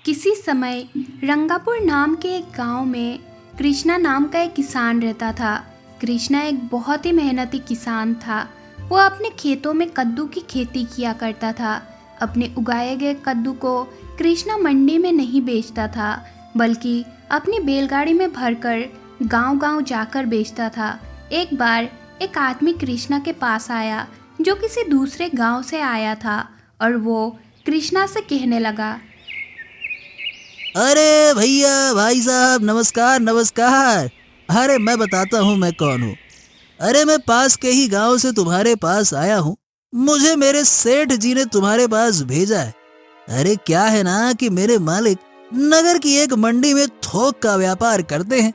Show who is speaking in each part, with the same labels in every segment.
Speaker 1: किसी समय रंगापुर नाम के एक गांव में कृष्णा नाम का एक किसान रहता था। कृष्णा एक बहुत ही मेहनती किसान था। वो अपने खेतों में कद्दू की खेती किया करता था। अपने उगाए गए कद्दू को कृष्णा मंडी में नहीं बेचता था, बल्कि अपनी बैलगाड़ी में भरकर गांव-गांव जाकर बेचता था। एक बार एक आदमी कृष्णा के पास आया जो किसी दूसरे गांव से आया था, और वो कृष्णा से कहने लगा,
Speaker 2: अरे भैया, भाई साहब, नमस्कार नमस्कार। अरे मैं बताता हूँ मैं कौन हूँ। अरे मैं पास के ही गांव से तुम्हारे पास आया हूँ। मुझे मेरे सेठ जी ने तुम्हारे पास भेजा है। अरे क्या है ना कि मेरे मालिक नगर की एक मंडी में थोक का व्यापार करते हैं।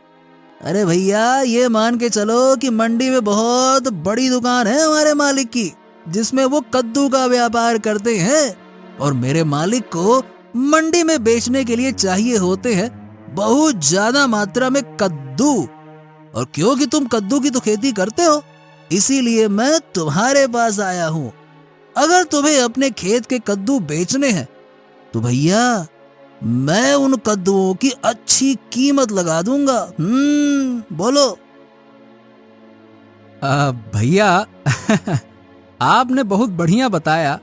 Speaker 2: अरे भैया, ये मान के चलो कि मंडी में बहुत बड़ी दुकान है हमारे मालिक की, जिसमें वो कद्दू का व्यापार करते हैं। और मेरे मालिक को मंडी में बेचने के लिए चाहिए होते हैं बहुत ज्यादा मात्रा में कद्दू। और क्योंकि तुम कद्दू की तो खेती करते हो, इसीलिए मैं तुम्हारे पास आया हूँ। अगर तुम्हें अपने खेत के कद्दू बेचने हैं तो भैया मैं उन कद्दुओं की अच्छी कीमत लगा दूंगा। बोलो।
Speaker 3: भैया आपने बहुत बढ़िया बताया,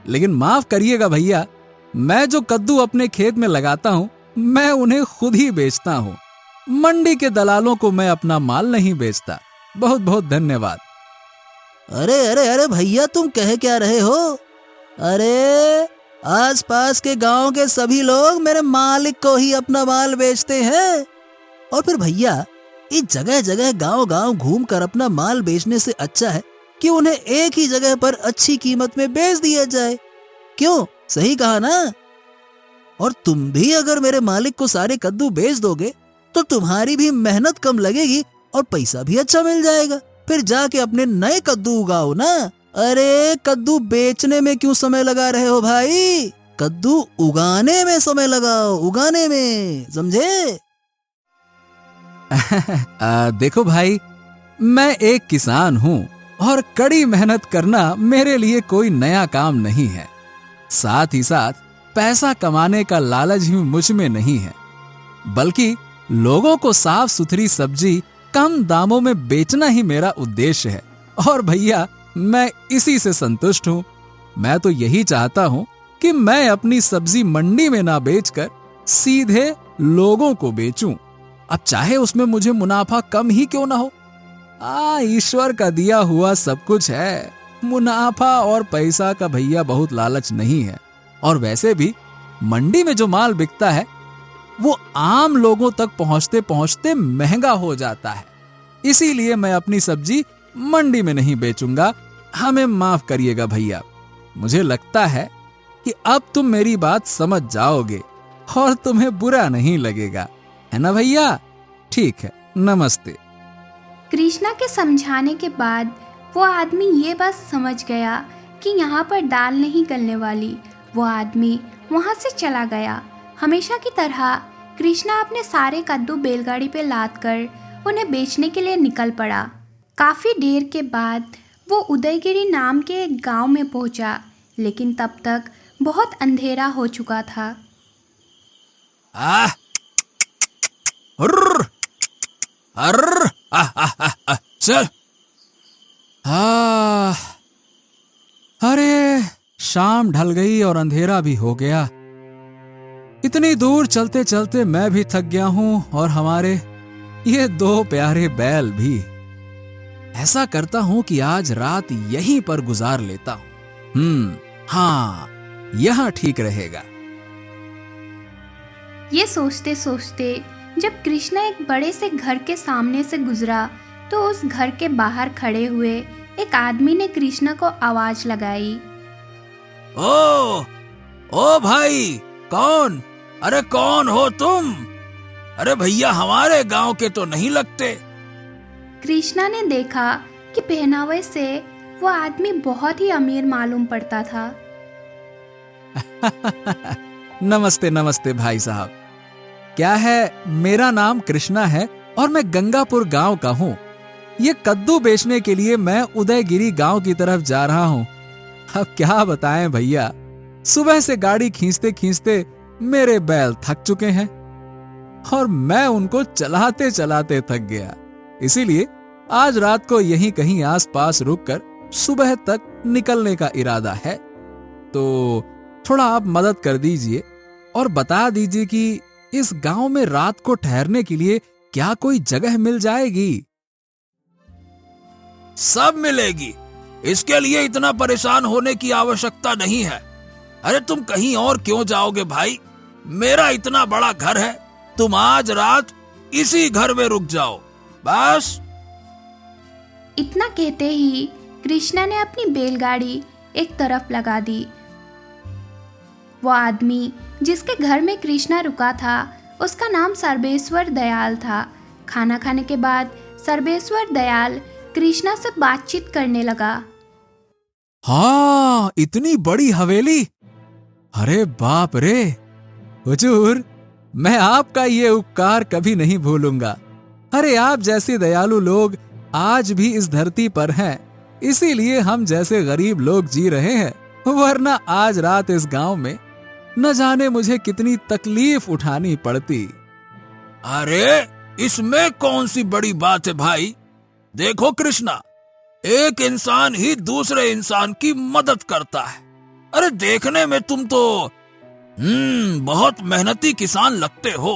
Speaker 3: लेकिन माफ करिएगा भैया, मैं जो कद्दू अपने खेत में लगाता हूँ मैं उन्हें खुद ही बेचता हूँ। मंडी के दलालों को मैं अपना माल नहीं बेचता। बहुत बहुत धन्यवाद।
Speaker 2: अरे अरे अरे भैया, तुम कह क्या रहे हो? अरे आसपास के गांव के सभी लोग मेरे मालिक को ही अपना माल बेचते हैं। और फिर भैया, इस जगह जगह गांव गांव घूम कर अपना माल बेचने से अच्छा है कि उन्हें एक ही जगह पर अच्छी कीमत में बेच दिया जाए। क्यों, सही कहा ना? और तुम भी अगर मेरे मालिक को सारे कद्दू बेच दोगे तो तुम्हारी भी मेहनत कम लगेगी और पैसा भी अच्छा मिल जाएगा। फिर जाके अपने नए कद्दू उगाओ ना। अरे कद्दू बेचने में क्यों समय लगा रहे हो भाई? कद्दू उगाने में समय लगाओ, उगाने में, समझे?
Speaker 3: देखो भाई, मैं एक किसान हूँ और कड़ी मेहनत करना मेरे लिए कोई नया काम नहीं है। साथ ही साथ पैसा कमाने का लालच भी मुझ में नहीं है, बल्कि लोगों को साफ सुथरी सब्जी कम दामों में बेचना ही मेरा उद्देश्य है। और भैया, मैं इसी से संतुष्ट हूँ। मैं तो यही चाहता हूँ कि मैं अपनी सब्जी मंडी में ना बेचकर सीधे लोगों को बेचूं। अब चाहे उसमें मुझे मुनाफा कम ही क्यों ना हो। ईश्वर का दिया हुआ सब कुछ है। मुनाफा और पैसा का भैया बहुत लालच नहीं है। और वैसे भी मंडी में जो माल बिकता है वो आम लोगों तक पहुंचते पहुंचते महंगा हो जाता है। इसीलिए मैं अपनी सब्जी मंडी में नहीं बेचूंगा। हमें माफ करिएगा भैया। मुझे लगता है कि अब तुम मेरी बात समझ जाओगे और तुम्हें बुरा नहीं लगेगा, है ना भैया? ठीक है, नमस्ते।
Speaker 1: कृष्णा के समझाने के बाद वो आदमी ये बात समझ गया कि यहाँ पर दाल नहीं गलने वाली। वो आदमी वहाँ से चला गया। हमेशा की तरह कृष्णा अपने सारे कद्दू बैलगाड़ी पे लाद कर उन्हें बेचने के लिए निकल पड़ा। काफ़ी देर के बाद वो उदयगिरी नाम के एक गांव में पहुंचा, लेकिन तब तक बहुत अंधेरा हो चुका था।
Speaker 3: चल। अरे शाम ढल गई और अंधेरा भी हो गया। इतनी दूर चलते चलते मैं भी थक गया हूं और हमारे ये दो प्यारे बैल भी। ऐसा करता हूं कि आज रात यहीं पर गुजार लेता हूं। हाँ, यहां ठीक रहेगा।
Speaker 1: ये सोचते सोचते जब कृष्णा एक बड़े से घर के सामने से गुजरा तो उस घर के बाहर खड़े हुए एक आदमी ने कृष्णा को आवाज लगाई।
Speaker 2: ओ भाई, कौन? अरे कौन हो तुम? अरे भैया, हमारे गांव के तो नहीं लगते।
Speaker 1: कृष्णा ने देखा कि पहनावे से वो आदमी बहुत ही अमीर मालूम पड़ता था।
Speaker 3: नमस्ते नमस्ते भाई साहब। क्या है, मेरा नाम कृष्णा है और मैं गंगापुर गांव का हूँ। ये कद्दू बेचने के लिए मैं उदयगिरी गांव की तरफ जा रहा हूँ। अब क्या बताएं भैया, सुबह से गाड़ी खींचते खींचते मेरे बैल थक चुके हैं और मैं उनको चलाते चलाते थक गया। इसीलिए आज रात को यहीं कहीं आसपास रुककर सुबह तक निकलने का इरादा है। तो थोड़ा आप मदद कर दीजिए और बता दीजिए कि इस गांव में रात को ठहरने के लिए क्या कोई जगह मिल जाएगी?
Speaker 2: सब मिलेगी, इसके लिए इतना परेशान होने की आवश्यकता नहीं है। अरे तुम कहीं और क्यों जाओगे भाई, मेरा इतना बड़ा घर है, तुम आज रात इसी घर में रुक जाओ बस।
Speaker 1: इतना कहते ही कृष्णा ने अपनी बैलगाड़ी एक तरफ लगा दी। वो आदमी जिसके घर में कृष्णा रुका था उसका नाम सर्वेश्वर दयाल था। खाना खाने के बाद सर्वेश्वर दयाल कृष्णा से बातचीत करने लगा।
Speaker 3: हाँ, इतनी बड़ी हवेली, अरे बाप रे हुजूर, मैं आपका ये उपकार कभी नहीं भूलूंगा। अरे आप जैसे दयालु लोग आज भी इस धरती पर हैं, इसीलिए हम जैसे गरीब लोग जी रहे हैं, वरना आज रात इस गांव में न जाने मुझे कितनी तकलीफ उठानी पड़ती।
Speaker 2: अरे इसमें कौन सी बड़ी बात है भाई, देखो कृष्णा, एक इंसान ही दूसरे इंसान की मदद करता है। अरे देखने में तुम तो बहुत मेहनती किसान लगते हो।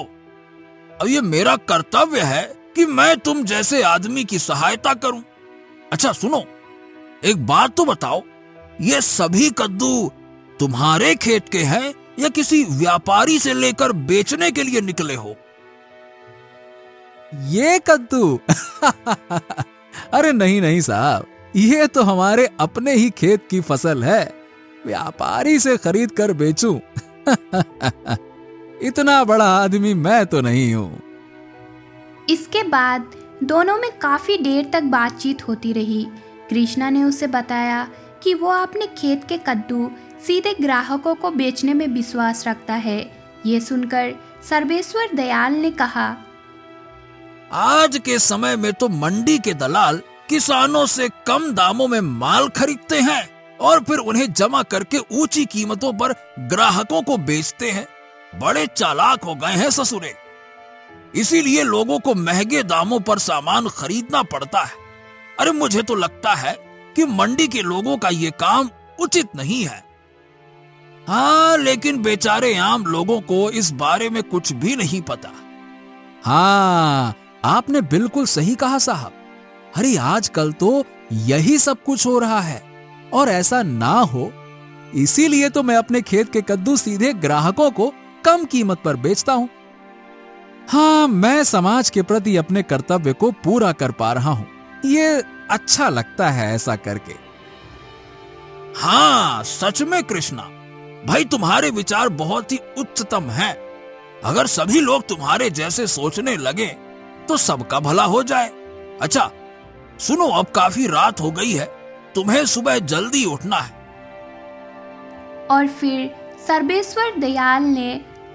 Speaker 2: अब ये मेरा कर्तव्य है कि मैं तुम जैसे आदमी की सहायता करूं। अच्छा सुनो, एक बात तो बताओ, ये सभी कद्दू तुम्हारे खेत के हैं या किसी व्यापारी से लेकर बेचने के लिए निकले हो?
Speaker 3: ये कद्दू अरे नहीं नहीं साहब, ये तो हमारे अपने ही खेत की फसल है, व्यापारी से खरीद कर बेचूं इतना बड़ा आदमी मैं तो नहीं हूं।
Speaker 1: इसके बाद दोनों में काफी देर तक बातचीत होती रही। कृष्णा ने उसे बताया कि वो अपने खेत के कद्दू सीधे ग्राहकों को बेचने में विश्वास रखता है। ये सुनकर सर्वेश्वर दयाल ने कहा,
Speaker 2: आज के समय में तो मंडी के दलाल किसानों से कम दामों में माल खरीदते हैं और फिर उन्हें जमा करके ऊंची कीमतों पर ग्राहकों को बेचते हैं। बड़े चालाक हो गए हैं ससुरे, इसीलिए लोगों को महंगे दामों पर सामान खरीदना पड़ता है। अरे मुझे तो लगता है कि मंडी के लोगों का ये काम उचित नहीं है। हाँ, लेकिन बेचारे आम लोगों को इस बारे में कुछ भी नहीं पता।
Speaker 3: हाँ, आपने बिल्कुल सही कहा साहब। अरे आजकल तो यही सब कुछ हो रहा है और ऐसा ना हो, इसीलिए तो मैं अपने खेत के कद्दू सीधे ग्राहकों को कम कीमत पर बेचता हूं। हाँ, मैं समाज के प्रति अपने कर्तव्य को पूरा कर पा रहा हूं, ये अच्छा लगता है ऐसा करके।
Speaker 2: हाँ सच में कृष्णा भाई, तुम्हारे विचार बहुत ही उच्चतम हैं। अगर सभी लोग तुम्हारे जैसे सोचने लगे तो सबका भला हो जाए। अच्छा सुनो, अब काफी रात हो गई है, तुम्हें सुबह जल्दी उठना है।
Speaker 1: और फिर सर्वेश्वर दयाल ने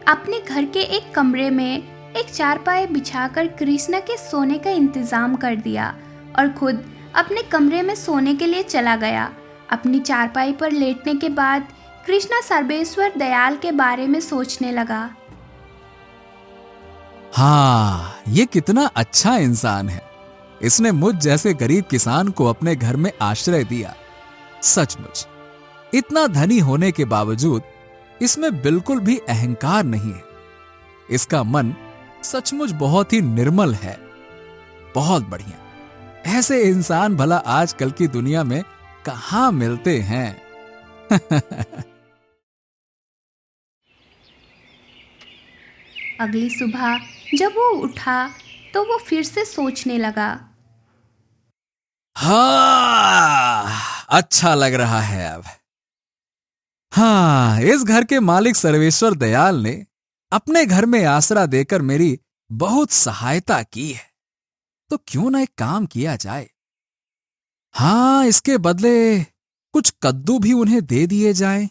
Speaker 1: अपने घर के एक कमरे में एक चारपाई बिछाकर कृष्णा के सोने का इंतजाम कर दिया और खुद अपने कमरे में सोने के लिए चला गया। अपनी चारपाई पर लेटने के बाद कृष्णा सर्वेश्वर दयाल के बारे में सोचने लगा।
Speaker 3: हाँ, ये कितना अच्छा इंसान है, इसने मुझ जैसे गरीब किसान को अपने घर में आश्रय दिया। सचमुच इतना धनी होने के बावजूद इसमें बिल्कुल भी अहंकार नहीं है। इसका मन सचमुच बहुत ही निर्मल है। बहुत बढ़िया, ऐसे इंसान भला आजकल की दुनिया में कहां मिलते हैं।
Speaker 1: अगली सुबह जब वो उठा तो वो फिर से सोचने लगा।
Speaker 3: हाँ, अच्छा लग रहा है अब। हाँ, इस घर के मालिक सर्वेश्वर दयाल ने अपने घर में आसरा देकर मेरी बहुत सहायता की है, तो क्यों ना एक काम किया जाए। हाँ, इसके बदले कुछ कद्दू भी उन्हें दे दिए जाएं।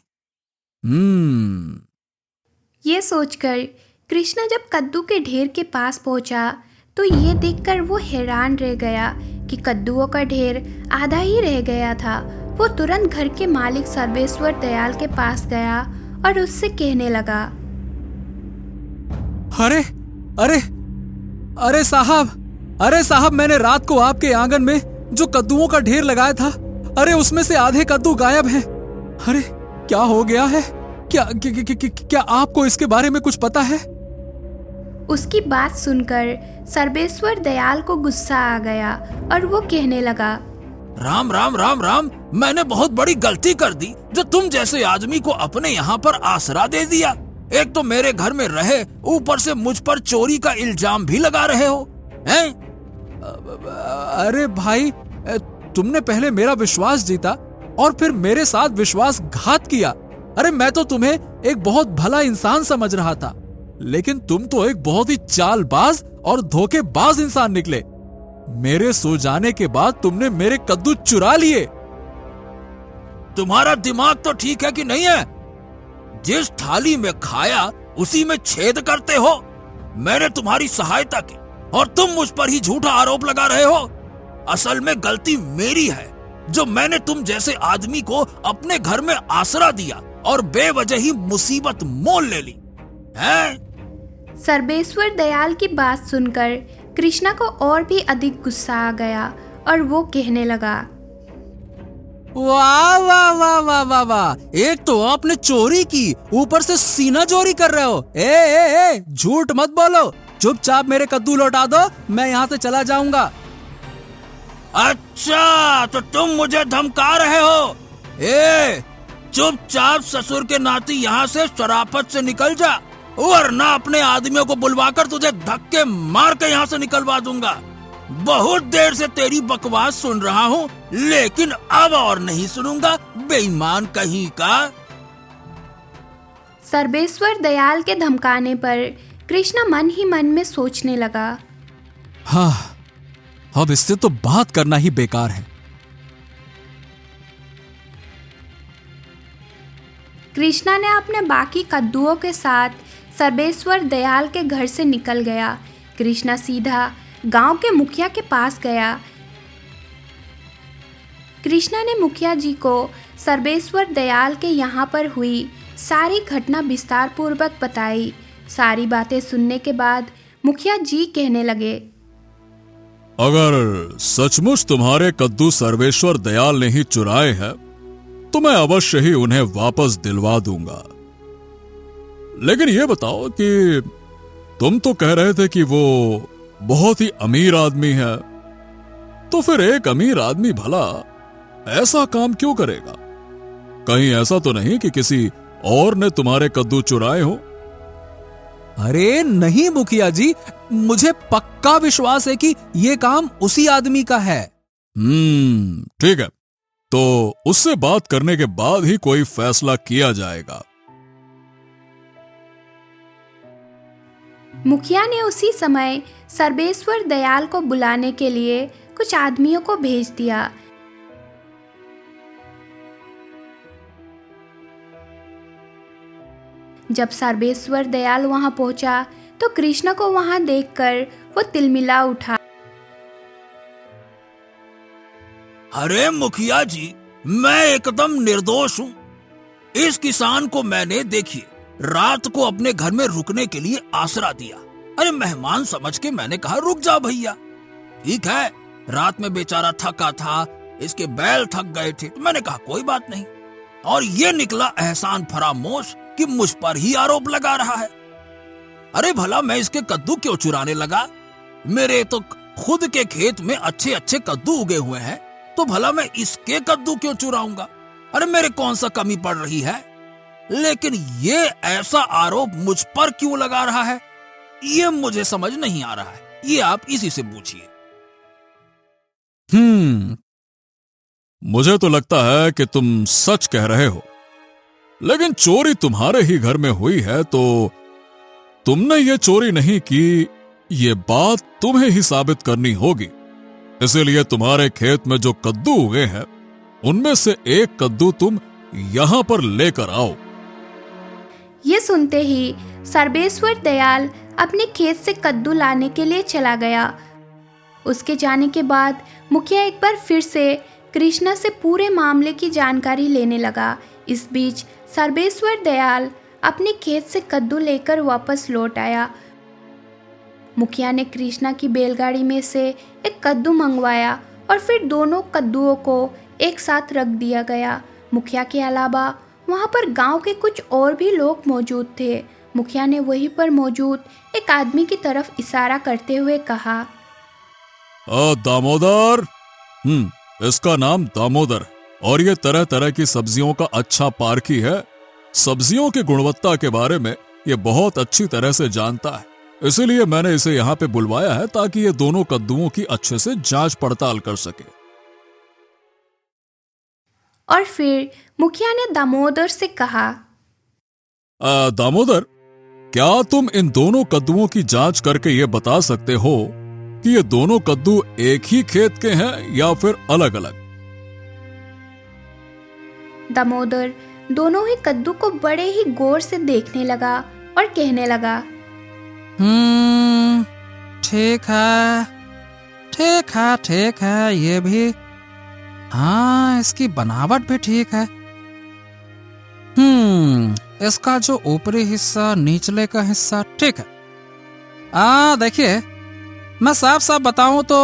Speaker 1: ये सोचकर कृष्णा जब कद्दू के ढेर के पास पहुंचा तो ये देखकर वो हैरान रह गया कि कद्दुओं का ढेर आधा ही रह गया था। वो तुरंत घर के मालिक सर्वेश्वर दयाल के पास गया और उससे कहने लगा,
Speaker 3: अरे अरे अरे साहब, मैंने रात को आपके आंगन में जो कद्दुओं का ढेर लगाया था, अरे उसमें से आधे कद्दू गायब हैं। अरे क्या हो गया है? क्या आपको इसके बारे में कुछ पता है?
Speaker 1: उसकी बात सुनकर सर्वेश्वर दयाल को गुस्सा आ गया और वो कहने लगा,
Speaker 2: राम राम राम राम, मैंने बहुत बड़ी गलती कर दी जो तुम जैसे आदमी को अपने यहाँ पर आसरा दे दिया। एक तो मेरे घर में रहे, ऊपर से मुझ पर चोरी का इल्जाम भी लगा रहे हो, हैं?
Speaker 3: अरे भाई, तुमने पहले मेरा विश्वास जीता और फिर मेरे साथ विश्वासघात किया। अरे मैं तो तुम्हें एक बहुत भला इंसान समझ रहा था, लेकिन तुम तो एक बहुत ही चालबाज और धोखेबाज इंसान निकले। मेरे सो जाने के बाद तुमने मेरे कद्दू चुरा लिए।
Speaker 2: तुम्हारा दिमाग तो ठीक है कि नहीं है? जिस थाली में खाया उसी में छेद करते हो। मैंने तुम्हारी सहायता की और तुम मुझ पर ही झूठा आरोप लगा रहे हो। असल में गलती मेरी है जो मैंने तुम जैसे आदमी को अपने घर में आसरा दिया और बेवजह ही मुसीबत मोल ले ली है।
Speaker 1: सर्वेश्वर दयाल की बात सुनकर कृष्णा को और भी अधिक गुस्सा आ गया और वो कहने लगा,
Speaker 3: वाह वाह वाह वाह वाह वाह, एक तो आपने चोरी की, ऊपर से सीना चोरी कर रहे हो। ए, झूठ मत बोलो, चुपचाप मेरे कद्दू लौटा दो, मैं यहाँ से चला जाऊंगा।
Speaker 2: अच्छा, तो तुम मुझे धमका रहे हो? चुपचाप ससुर के नाती यहाँ से शराफत से निकल जा, वरना अपने आदमियों को बुलवाकर तुझे धक्के मार के यहाँ से निकलवा दूंगा। बहुत देर से तेरी बकवास सुन रहा हूँ, लेकिन अब और नहीं सुनूंगा, बेईमान कहीं का।
Speaker 1: सर्वेश्वर दयाल के धमकाने पर कृष्णा मन ही मन में सोचने लगा,
Speaker 3: हाँ, अब इससे तो बात करना ही बेकार है।
Speaker 1: कृष्णा ने अपने बाकी कद्दुओं के साथ सर्वेश्वर दयाल के घर से निकल गया। कृष्णा सीधा गांव के मुखिया के पास गया। कृष्णा ने मुखिया जी को सर्वेश्वर दयाल के यहाँ पर हुई सारी घटना विस्तार पूर्वक बताई। सारी बातें सुनने के बाद मुखिया जी कहने लगे,
Speaker 4: अगर सचमुच तुम्हारे कद्दू सर्वेश्वर दयाल ने ही चुराए हैं, तो मैं अवश्य ही उन्हें वापस दिलवा दूंगा। लेकिन ये बताओ कि तुम तो कह रहे थे कि वो बहुत ही अमीर आदमी है, तो फिर एक अमीर आदमी भला ऐसा काम क्यों करेगा? कहीं ऐसा तो नहीं कि किसी और ने तुम्हारे कद्दू चुराए हो?
Speaker 3: अरे नहीं मुखिया जी, मुझे पक्का विश्वास है कि ये काम उसी आदमी का है।
Speaker 4: ठीक है, तो उससे बात करने के बाद ही कोई फैसला किया जाएगा।
Speaker 1: मुखिया ने उसी समय सर्वेश्वर दयाल को बुलाने के लिए कुछ आदमियों को भेज दिया। जब सर्वेश्वर दयाल वहां पहुंचा तो कृष्ण को वहां देखकर वो तिलमिला उठा।
Speaker 2: अरे मुखिया जी, मैं एकदम निर्दोष हूँ। इस किसान को मैंने, देखिए, रात को अपने घर में रुकने के लिए आसरा दिया। अरे मेहमान समझ के मैंने कहा रुक जाओ भैया। ठीक है, रात में बेचारा थका था, इसके बैल थक गए थे, तो मैंने कहा कोई बात नहीं। और ये निकला एहसान फरामोश कि मुझ पर ही आरोप लगा रहा है। अरे भला मैं इसके कद्दू क्यों चुराने लगा? मेरे तो खुद के खेत में अच्छे अच्छे कद्दू उगे हुए हैं, तो भला मैं इसके कद्दू क्यों चुराऊंगा? अरे मेरे कौन सा कमी पड़ रही है? लेकिन ये ऐसा आरोप मुझ पर क्यों लगा रहा है, ये मुझे समझ नहीं आ रहा है। ये आप इसी से पूछिए।
Speaker 4: मुझे तो लगता है कि तुम सच कह रहे हो, लेकिन चोरी तुम्हारे ही घर में हुई है, तो तुमने ये चोरी नहीं की, ये बात तुम्हें ही साबित करनी होगी। इसीलिए तुम्हारे खेत में जो कद्दू उगे हैं, उनमें से एक कद्दू तुम यहां पर लेकर आओ।
Speaker 1: ये सुनते ही सर्वेश्वर दयाल अपने खेत से कद्दू लाने के लिए चला गया। उसके जाने के बाद मुखिया एक बार फिर से कृष्णा से पूरे मामले की जानकारी लेने लगा। इस बीच सर्वेश्वर दयाल अपने खेत से कद्दू लेकर वापस लौट आया। मुखिया ने कृष्णा की बैलगाड़ी में से एक कद्दू मंगवाया और फिर दोनों कद्दुओं को एक साथ रख दिया गया। मुखिया के अलावा वहाँ पर गांव के कुछ और भी लोग मौजूद थे। मुखिया ने वहीं पर मौजूद एक आदमी की तरफ इशारा करते हुए कहा,
Speaker 4: दामोदर। इसका नाम दामोदर और ये तरह तरह की सब्जियों का अच्छा पारखी है। सब्जियों की गुणवत्ता के बारे में ये बहुत अच्छी तरह से जानता है, इसीलिए मैंने इसे यहाँ पे बुलवाया है ताकि ये दोनों कद्दुओं की अच्छे से जांच पड़ताल कर सके।
Speaker 1: और फिर मुखिया ने दामोदर से कहा,
Speaker 4: दामोदर, क्या तुम इन दोनों कद्दुओं की जांच करके ये बता सकते हो कि ये दोनों कद्दू एक ही खेत के हैं या फिर अलग अलग?
Speaker 1: दामोदर दोनों ही कद्दू को बड़े ही गौर से देखने लगा और कहने लगा,
Speaker 3: ठीक है, ठीक है, ठीक है, ये भी, हाँ, इसकी बनावट भी ठीक है। इसका जो ऊपरी हिस्सा, निचले का हिस्सा ठीक है। देखिए, मैं साफ साफ बताऊं तो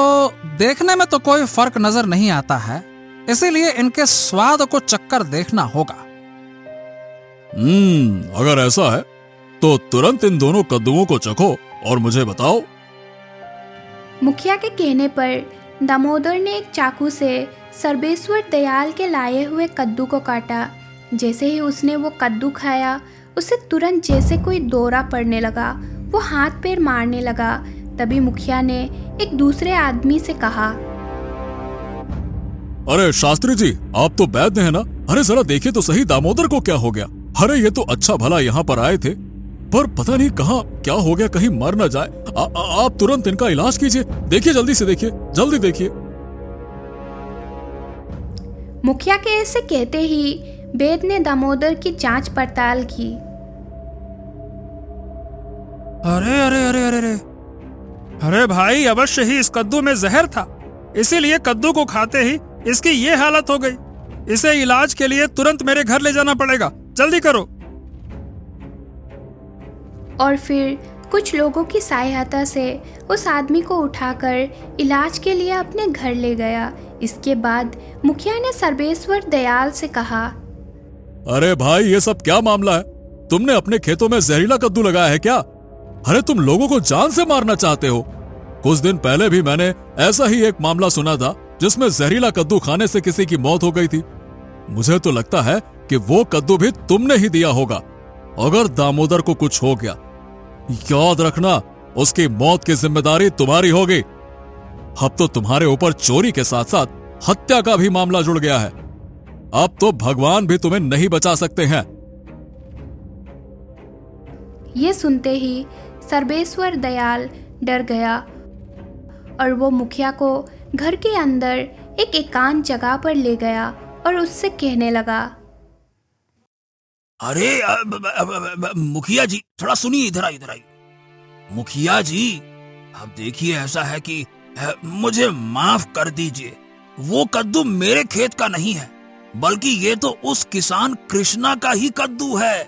Speaker 3: देखने में तो कोई फर्क नजर नहीं आता है, इसीलिए इनके स्वाद को चक्कर देखना होगा।
Speaker 4: अगर ऐसा है तो तुरंत इन दोनों कद्दुओं को चखो और मुझे बताओ।
Speaker 1: मुखिया के कहने पर दामोदर ने एक चाकू से सर्वेश्वर दयाल के लाए हुए कद्दू को काटा। जैसे ही उसने वो कद्दू खाया, उसे तुरंत जैसे कोई दौरा पड़ने लगा। वो हाथ पैर मारने लगा। तभी मुखिया ने एक दूसरे आदमी से कहा,
Speaker 4: अरे शास्त्री जी, आप तो वैद्य हैं ना? अरे जरा देखिए तो सही, दामोदर को क्या हो गया? अरे ये तो अच्छा भला यहाँ पर आए थे, पर पता नहीं कहाँ क्या हो गया, कहीं मर न जाए। आप तुरंत इनका इलाज कीजिए। देखिए, जल्दी से देखिए, जल्दी देखिए।
Speaker 1: मुखिया के ऐसे कहते ही वैद्य ने दामोदर की जांच पड़ताल की।
Speaker 5: अरे अरे अरे अरे अरे अरे भाई, अवश्य ही इस कद्दू में जहर था, इसीलिए कद्दू को खाते ही इसकी ये हालत हो गई। इसे इलाज के लिए तुरंत मेरे घर ले जाना पड़ेगा, जल्दी करो।
Speaker 1: और फिर कुछ लोगों की सहायता से उस आदमी को उठाकर इलाज के लिए अपने घर ले गया। इसके बाद मुखिया ने सर्वेश्वर दयाल से कहा,
Speaker 4: अरे भाई, ये सब क्या मामला है? तुमने अपने खेतों में जहरीला कद्दू लगाया है क्या? अरे तुम लोगों को जान से मारना चाहते हो। कुछ दिन पहले भी मैंने ऐसा ही एक मामला सुना था जिसमें जहरीला कद्दू खाने से किसी की मौत हो गई थी। मुझे तो लगता है कि वो कद्दू भी तुमने ही दिया होगा। अगर दामोदर को कुछ हो गया, याद रखना, उसकी मौत की जिम्मेदारी तुम्हारी होगी। अब तो तुम्हारे ऊपर चोरी के साथ साथ हत्या का भी मामला जुड़ गया है। अब तो भगवान भी तुम्हें नहीं बचा सकते हैं।
Speaker 1: ये सुनते ही सर्वेश्वर दयाल डर गया और वो मुखिया को घर के अंदर एक एकांत जगह पर ले गया और उससे कहने लगा,
Speaker 2: अरे मुखिया जी, थोड़ा सुनिए, इधर आइए। मुखिया जी, अब देखिए, ऐसा है कि मुझे माफ कर दीजिए। वो कद्दू मेरे खेत का नहीं है, बल्कि ये तो उस किसान कृष्णा का ही कद्दू है।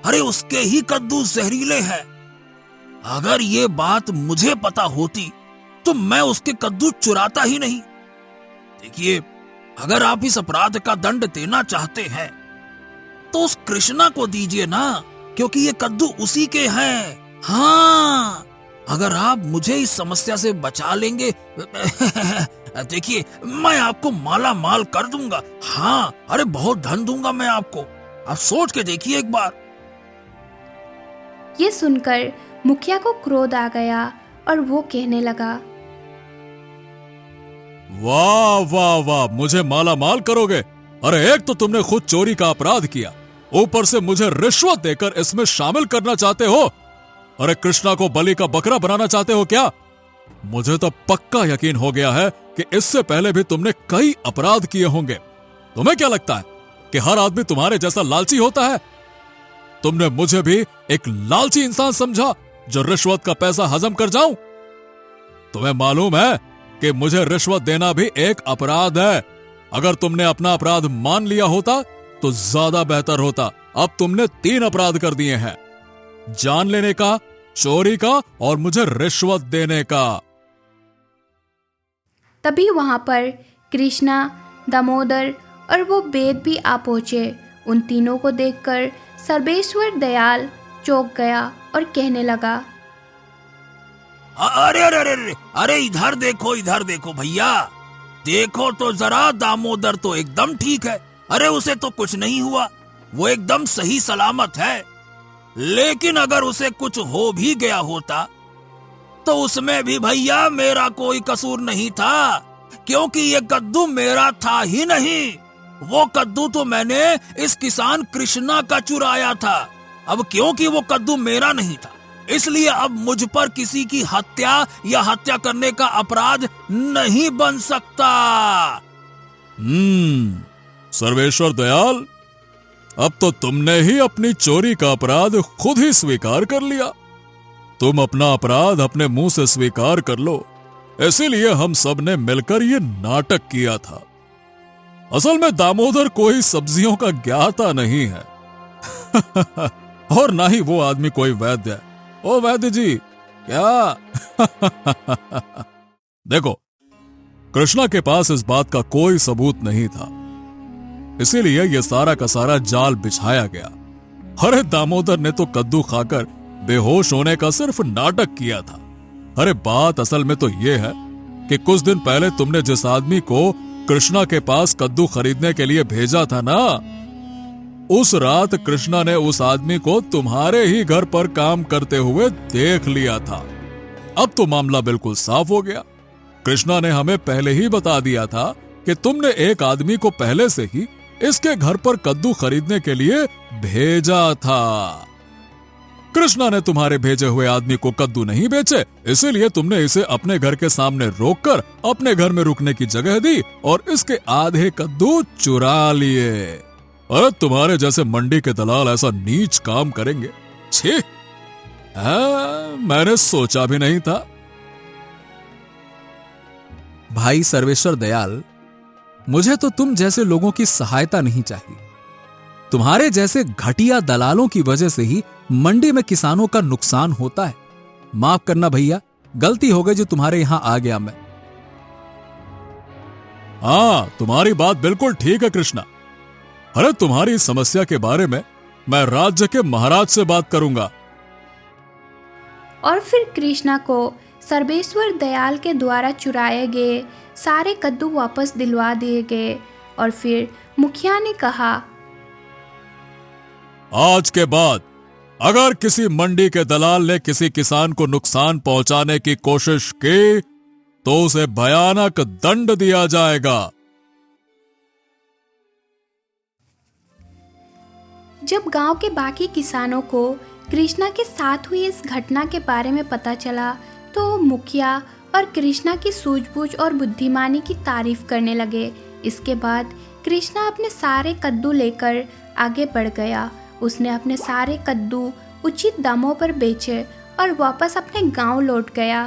Speaker 2: अरे उसके ही कद्दू जहरीले हैं। अगर ये बात मुझे पता होती तो मैं उसके कद्दू चुराता ही नहीं। देखिए, अगर आप इस अपराध का दंड देना चाहते हैं तो उस कृष्णा को दीजिए ना, क्योंकि ये कद्दू उसी के हैं। हाँ, अगर आप मुझे इस समस्या से बचा लेंगे देखिए, मैं आपको माला माल कर दूंगा। हाँ, अरे बहुत धन दूंगा मैं आपको। आप सोच के देखिए एक बार।
Speaker 1: ये सुनकर मुखिया को क्रोध आ गया और वो कहने लगा,
Speaker 4: वाह वाह वाह, मुझे माला माल करोगे? अरे एक तो तुमने खुद चोरी का अपराध किया, ऊपर से मुझे रिश्वत देकर इसमें शामिल करना चाहते हो। अरे कृष्णा को बलि का बकरा बनाना चाहते हो क्या? मुझे तो पक्का यकीन हो गया है कि इससे पहले भी तुमने कई अपराध किए होंगे। तुम्हें क्या लगता है कि हर आदमी तुम्हारे जैसा लालची होता है? तुमने मुझे भी एक लालची इंसान समझा जो रिश्वत का पैसा हजम कर जाऊं? तुम्हें मालूम है कि मुझे रिश्वत देना भी एक अपराध है। अगर तुमने अपना अपराध मान लिया होता तो ज्यादा बेहतर होता। अब तुमने 3 अपराध कर दिए हैं, जान लेने का, चोरी का और मुझे रिश्वत देने का।
Speaker 1: तभी वहां पर कृष्णा, दामोदर और वो वेद भी आ पहुंचे। उन तीनों को देखकर सर्वेश्वर दयाल चौंक गया और कहने लगा,
Speaker 2: अरे अरे अरे अरे अरे इधर देखो भैया, देखो तो जरा, दामोदर तो एकदम ठीक है। अरे उसे तो कुछ नहीं हुआ, वो एकदम सही सलामत है। लेकिन अगर उसे कुछ हो भी गया होता तो उसमें भी भैया मेरा कोई कसूर नहीं था, क्योंकि ये कद्दू मेरा था ही नहीं। वो कद्दू तो मैंने इस किसान कृष्णा का चुराया था। अब क्योंकि वो कद्दू मेरा नहीं था, इसलिए अब मुझ पर किसी की हत्या या हत्या करने का अपराध नहीं बन सकता।
Speaker 4: सर्वेश्वर दयाल, अब तो तुमने ही अपनी चोरी का अपराध खुद ही स्वीकार कर लिया। तुम अपना अपराध अपने मुंह से स्वीकार कर लो, इसीलिए हम सब ने मिलकर ये नाटक किया था। असल में दामोदर कोई सब्जियों का ज्ञाता नहीं है और ना ही वो आदमी कोई वैद्य है। ओ वैद्य जी, क्या देखो, कृष्णा के पास इस बात का कोई सबूत नहीं था, इसीलिए यह सारा का सारा जाल बिछाया गया। अरे दामोदर ने तो कद्दू खाकर बेहोश होने का सिर्फ नाटक किया था। अरे बात असल में तो यह है कि कुछ दिन पहले तुमने जिस आदमी को कृष्णा के पास कद्दू खरीदने के लिए भेजा था ना, उस रात कृष्णा ने उस आदमी को तुम्हारे ही घर पर काम करते हुए देख लिया था। अब तो मामला बिल्कुल साफ हो गया। कृष्णा ने हमें पहले ही बता दिया था कि तुमने एक आदमी को पहले से ही इसके घर पर कद्दू खरीदने के लिए भेजा था। कृष्णा ने तुम्हारे भेजे हुए आदमी को कद्दू नहीं बेचे, इसीलिए तुमने इसे अपने घर के सामने रोककर अपने घर में रुकने की जगह दी और इसके आधे कद्दू चुरा लिए। अरे तुम्हारे जैसे मंडी के दलाल ऐसा नीच काम करेंगे? छी, मैंने सोचा भी नहीं था।
Speaker 3: भाई सर्वेश्वर दयाल, मुझे तो तुम जैसे लोगों की सहायता नहीं चाहिए। तुम्हारे जैसे घटिया दलालों की वजह से ही मंडी में किसानों का नुकसान होता है। माफ करना भैया, गलती हो गई जो तुम्हारे यहां आ गया मैं।
Speaker 4: हाँ, तुम्हारी बात बिल्कुल ठीक है कृष्णा। अरे तुम्हारी इस समस्या के बारे में मैं राज्य के महाराज से बात करूंगा।
Speaker 1: और फिर कृष्णा को सर्वेश्वर दयाल के द्वारा चुराए गए सारे कद्दू वापस दिलवा दिए गए। और फिर मुखिया ने कहा,
Speaker 4: आज के बाद अगर किसी मंडी के दलाल ने किसी किसान को नुकसान पहुंचाने की कोशिश की तो उसे भयानक दंड दिया जाएगा।
Speaker 1: जब गांव के बाकी किसानों को कृष्णा के साथ हुई इस घटना के बारे में पता चला तो मुखिया और कृष्णा की सूझबूझ और बुद्धिमानी की तारीफ करने लगे। इसके बाद कृष्णा अपने सारे कद्दू लेकर आगे बढ़ गया। उसने अपने सारे कद्दू उचित दामों पर बेचे और वापस अपने गांव लौट गया।